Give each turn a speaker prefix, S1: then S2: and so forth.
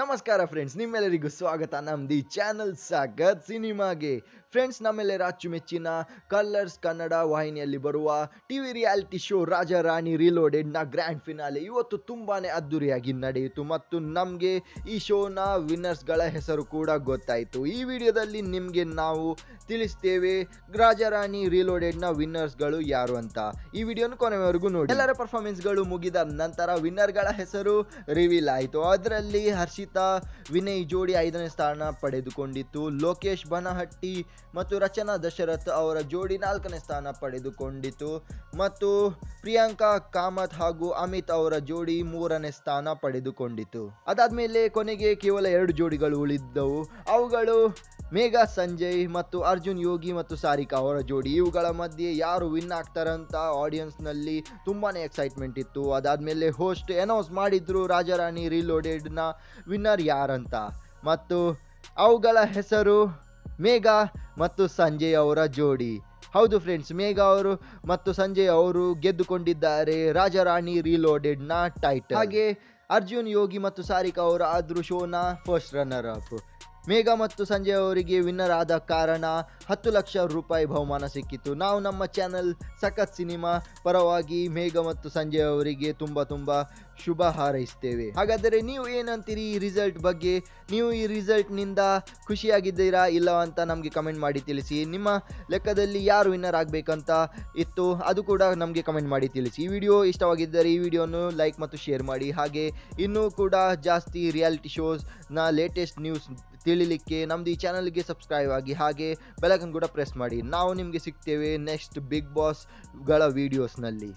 S1: ನಮಸ್ಕಾರ ಫ್ರೆಂಡ್ಸ್, ನಿಮ್ಮೆಲ್ಲರಿಗೂ ಸ್ವಾಗತ ನಮ್ದು ಚಾನಲ್ ಸಾಗತ್ ಸಿನಿಮಾಗೆ. ಫ್ರೆಂಡ್ಸ್, ನಮ್ಮೆಲ್ಲರ ಅಚ್ಚುಮೆಚ್ಚಿನ ಕಲರ್ಸ್ ಕನ್ನಡ ವಾಹಿನಿಯಲ್ಲಿ ಬರುವ ಟಿವಿ ರಿಯಾಲಿಟಿ ಶೋ ರಾಜಾ ರಾಣಿ ರೀಲೋಡೆಡ್ ನ ಗ್ರ್ಯಾಂಡ್ ಫಿನಾಲೆ ಇವತ್ತು ತುಂಬಾನೇ ಅದ್ದೂರಿಯಾಗಿ ನಡೆಯಿತು ಮತ್ತು ನಮಗೆ ಈ ಶೋನ ವಿನ್ನರ್ಸ್ ಗಳ ಹೆಸರು ಕೂಡ ಗೊತ್ತಾಯಿತು. ಈ ವಿಡಿಯೋದಲ್ಲಿ ನಿಮಗೆ ನಾವು ತಿಳಿಸ್ತೇವೆ ರಾಜಾ ರಾಣಿ ರೀಲೋಡೆಡ್ ನ ವಿನ್ನರ್ಸ್ ಗಳು ಯಾರು ಅಂತ. ಈ ವಿಡಿಯೋನ ಕೊನೆವರೆಗೂ ನೋಡಿ. ಎಲ್ಲರ ಪರ್ಫಾರ್ಮೆನ್ಸ್ ಗಳು ಮುಗಿದ ನಂತರ ವಿನ್ನರ್ ಗಳ ಹೆಸರು ರಿವೀಲ್ ಆಯಿತು. ಅದರಲ್ಲಿ ಹರ್ಷಿತಾ ವಿನಯ್ ಜೋಡಿ 5ನೇ ಸ್ಥಾನ ಪಡೆದುಕೊಂಡಿತ್ತು. ಲೋಕೇಶ್ ಬನಹಟ್ಟಿ ಮತ್ತು ರಚನಾ ದಶರಥ್ ಅವರ ಜೋಡಿ 4ನೇ ಸ್ಥಾನ ಪಡೆದುಕೊಂಡಿತು ಮತ್ತು ಪ್ರಿಯಾಂಕಾ ಕಾಮತ್ ಹಾಗೂ ಅಮಿತ್ ಅವರ ಜೋಡಿ 3ನೇ ಸ್ಥಾನ ಪಡೆದುಕೊಂಡಿತು. ಅದಾದ್ಮೇಲೆ ಕೊನೆಗೆ ಕೇವಲ 2 ಜೋಡಿಗಳು ಉಳಿದ್ದವು. ಅವುಗಳು ಮೇಘಾ ಸಂಜಯ್ ಮತ್ತು ಅರ್ಜುನ್ ಯೋಗಿ ಮತ್ತು ಸಾರಿಕಾ ಅವರ ಜೋಡಿ. ಇವುಗಳ ಮಧ್ಯೆ ಯಾರು ವಿನ್ ಆಗ್ತಾರಂತ ಆಡಿಯನ್ಸ್ ನಲ್ಲಿ ತುಂಬಾನೇ ಎಕ್ಸೈಟ್ಮೆಂಟ್ ಇತ್ತು. ಅದಾದ್ಮೇಲೆ ಹೋಸ್ಟ್ ಅನೌನ್ಸ್ ಮಾಡಿದ್ರು ರಾಜಾ ರಾಣಿ ರೀಲೋಡೆಡ್ ನ ವಿನ್ನರ್ ಯಾರಂತ, ಮತ್ತು ಅವುಗಳ ಹೆಸರು ಮೇಘಾ ಮತ್ತು ಸಂಜಯ್ ಅವರ ಜೋಡಿ. ಹೌದು ಫ್ರೆಂಡ್ಸ್, ಮೇಘಾ ಅವರು ಮತ್ತು ಸಂಜಯ್ ಅವರು ಗೆದ್ದುಕೊಂಡಿದ್ದಾರೆ ರಾಜಾ ರಾಣಿ ರೀಲೋಡೆಡ್ ನ ಟೈಟಲ್. ಹಾಗೆ ಅರ್ಜುನ್ ಯೋಗಿ ಮತ್ತು ಸಾರಿಕಾ ಅವರು ಆದ್ರೂ ಶೋನ ಫಸ್ಟ್ ರನ್ನರ್ ಅಪ್. ಮೇಘಾ ಮತ್ತು ಸಂಜಯ್ ಅವರಿಗೆ ವಿನ್ನರ್ ಆದ ಕಾರಣ 10 ಲಕ್ಷ ರೂಪಾಯಿ ಬಹುಮಾನ ಸಿಕ್ಕಿತು. ನಾವು ನಮ್ಮ ಚಾನಲ್ ಸಖತ್ ಸಿನಿಮಾ ಪರವಾಗಿ ಮೇಘಾ ಮತ್ತು ಸಂಜಯ್ ಅವರಿಗೆ ತುಂಬಾ ಶುಭ ಹಾರೈಸ್ತೇವೆ. ಹಾಗಾದರೆ ನೀವು ಏನಂತೀರಿ ಈ ರಿಸಲ್ಟ್ ಬಗ್ಗೆ? ನೀವು ಈ ರಿಸಲ್ಟ್ ನಿಂದ ಖುಷಿಯಾಗಿದ್ದೀರಾ ಇಲ್ಲ ಅಂತ ನಮಗೆ ಕಮೆಂಟ್ ಮಾಡಿ ತಿಳಿಸಿ. ನಿಮ್ಮ ಲೆಕ್ಕದಲ್ಲಿ ಯಾರು ವಿನ್ನರ್ ಆಗಬೇಕಂತ ಇತ್ತು ಅದು ಕೂಡ ನಮಗೆ ಕಮೆಂಟ್ ಮಾಡಿ ತಿಳಿಸಿ. ಈ ವಿಡಿಯೋ ಇಷ್ಟವಾಗಿದ್ದರೆ ಈ ವಿಡಿಯೋನು ಲೈಕ್ ಮತ್ತು ಶೇರ್ ಮಾಡಿ. ಹಾಗೆ ಇನ್ನೂ ಕೂಡ ಜಾಸ್ತಿ ರಿಯಾಲಿಟಿ ಶೋಸ್ ನ ಲೇಟೆಸ್ಟ್ ನ್ಯೂಸ್ ತಿಳಿಲಿಕ್ಕೆ ನಮ್ದು ಈ ಚಾನಲ್ಗೆ ಸಬ್ಸ್ಕ್ರೈಬ್ ಆಗಿ, ಹಾಗೆ ಬೆಲ್ ಐಕಾನ್ ಕೂಡ ಪ್ರೆಸ್ ಮಾಡಿ. ನಾವು ನಿಮಗೆ ಸಿಗ್ತೇವೆ ನೆಕ್ಸ್ಟ್ ಬಿಗ್ ಬಾಸ್ ಗಳ ವಿಡಿಯೋಸ್ನಲ್ಲಿ.